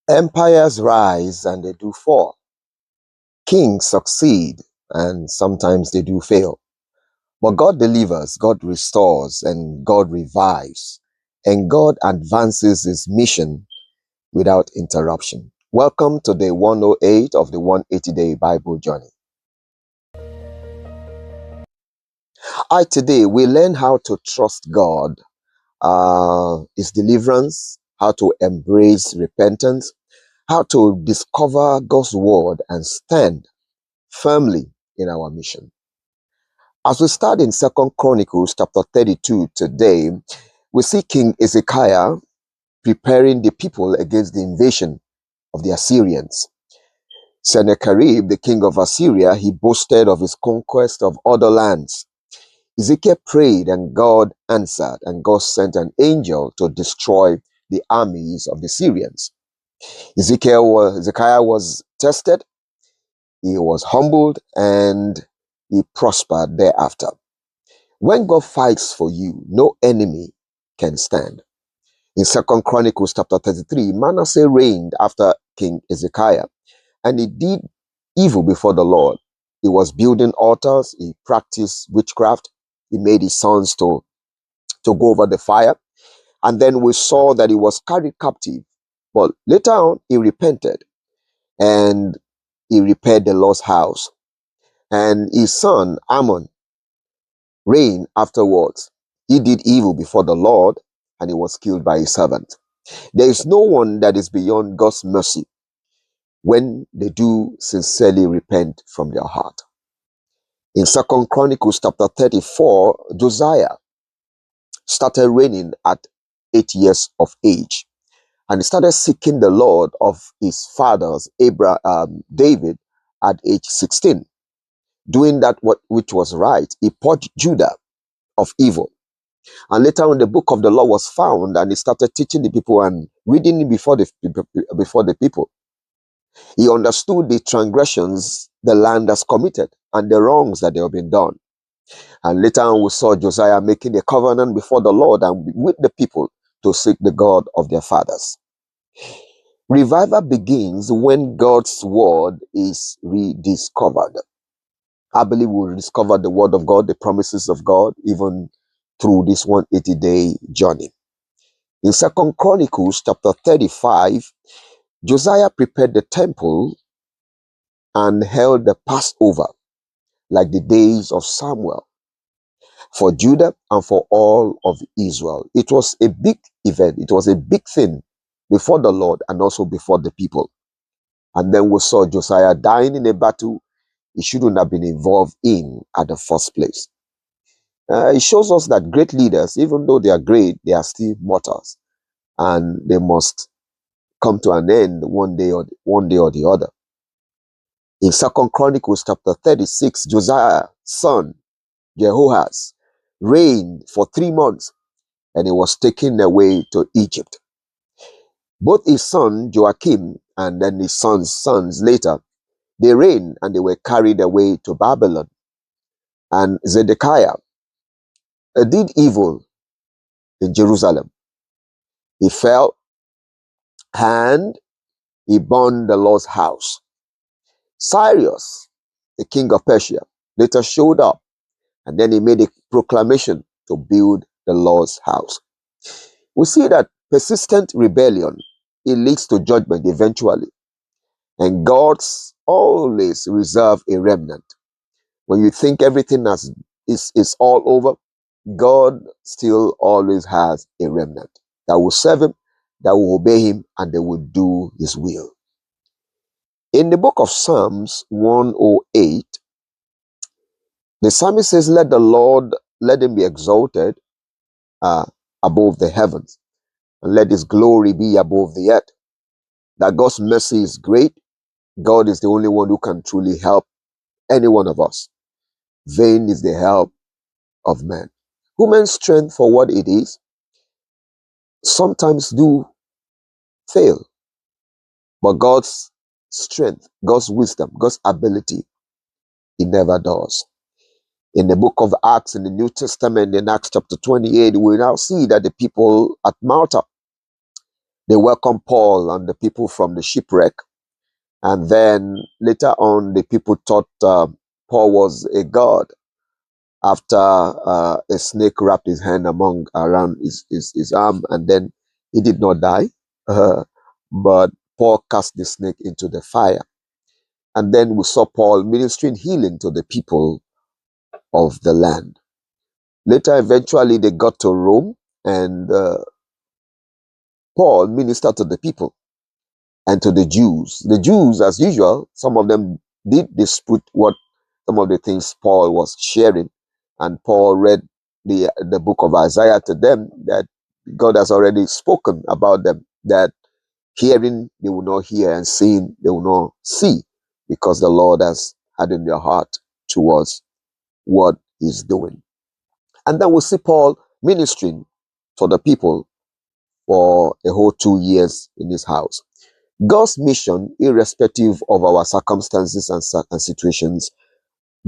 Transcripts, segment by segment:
Empires rise and they do fall. Kings succeed and sometimes they do fail. But God delivers, God restores, and God revives. And God advances his mission without interruption. Welcome to day 108 of the 180-day Bible journey. Today we learn how to trust God, his deliverance, how to embrace repentance, how to discover God's word and stand firmly in our mission. As we start in 2nd Chronicles chapter 32 today, we see King Hezekiah preparing the people against the invasion of the Assyrians. Sennacherib, the king of Assyria, he boasted of his conquest of other lands. Ezekiel prayed and God answered, and God sent an angel to destroy the armies of the Syrians. Hezekiah was tested, he was humbled, and he prospered thereafter. When God fights for you, no enemy can stand. In 2nd Chronicles chapter 33, Manasseh reigned after King Hezekiah, and he did evil before the Lord. He was building altars, he practiced witchcraft, he made his sons to go over the fire, and then we saw that he was carried captive. But later on, he repented, and he repaired the Lord's house. And his son, Ammon, reigned afterwards. He did evil before the Lord, and he was killed by his servant. There is no one that is beyond God's mercy when they do sincerely repent from their heart. In 2nd Chronicles chapter 34, Josiah started reigning at 8 years of age, and he started seeking the Lord of his fathers, David, at age 16. Doing that which was right, he purged Judah of evil. And later on, the book of the law was found, and he started teaching the people and reading it before the people. He understood the transgressions the land has committed and the wrongs that they have been done. And later on, we saw Josiah making a covenant before the Lord and with the people to seek the God of their fathers. Revival begins when God's word is rediscovered. I believe we'll rediscover the word of God, the promises of God, even through this 180-day journey. In 2nd Chronicles chapter 35, Josiah prepared the temple and held the Passover like the days of Samuel for Judah and for all of Israel. It was a big event. It was a big thing before the Lord and also before the people. And then we saw Josiah dying in a battle he shouldn't have been involved in at the first place. It shows us that great leaders, even though they are great, they are still mortals, and they must come to an end one day or the other. In 2nd Chronicles chapter 36, Josiah's son Jehoahaz reigned for 3 months, and he was taken away to Egypt. Both his son Joachim and then his sons later, they reigned and they were carried away to Babylon. And Zedekiah did evil in Jerusalem. He fell and he burned the Lord's house. Cyrus, the king of Persia, later showed up, and then he made a proclamation to build the Lord's house. We see that persistent rebellion, it leads to judgment eventually. And God's always reserve a remnant. When you think everything is all over, God still always has a remnant that will serve him, that will obey him, and they will do his will. In the book of Psalms 108, the psalmist says, let him be exalted above the heavens, and let his glory be above the earth. That God's mercy is great. God is the only one who can truly help any one of us. Vain is the help of man. Human strength, for what it is, sometimes do fail. But God's strength, God's wisdom, God's ability, it never does. In the book of Acts in the New Testament, in Acts chapter 28, we now see that the people at Malta, They welcomed Paul and the people from the shipwreck. And then later on, the people thought Paul was a god after a snake wrapped his hand around his arm, and then he did not die. But Paul cast the snake into the fire. And then we saw Paul ministering healing to the people of the land. Later, eventually, they got to Rome, and Paul ministered to the people and to the Jews. The Jews, as usual, some of them did dispute what some of the things Paul was sharing. And Paul read the book of Isaiah to them, that God has already spoken about them, that hearing they will not hear, and seeing they will not see, because the Lord has hardened their heart towards what he's doing. And then we see Paul ministering to the people for a whole 2 years in his house. God's mission, irrespective of our circumstances and situations,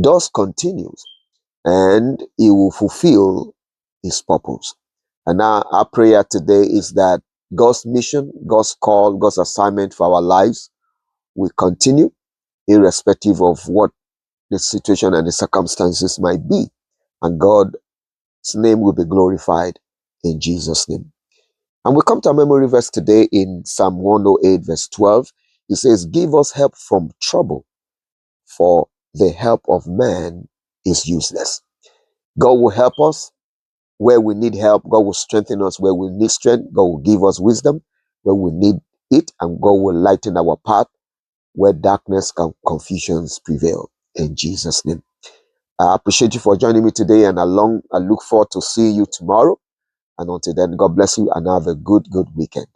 does continue, and he will fulfill his purpose. And now our prayer today is that God's mission, God's call, God's assignment for our lives will continue, irrespective of what the situation and the circumstances might be. And God's name will be glorified in Jesus' name. And we come to our memory verse today in Psalm 108, verse 12. It says, "Give us help from trouble, for the help of man is useless." God will help us where we need help. God will strengthen us where we need strength. God will give us wisdom where we need it. And God will lighten our path where darkness and confusions prevail. In Jesus' name. I appreciate you for joining me today, and I look forward to seeing you tomorrow. And until then, God bless you and have a good weekend.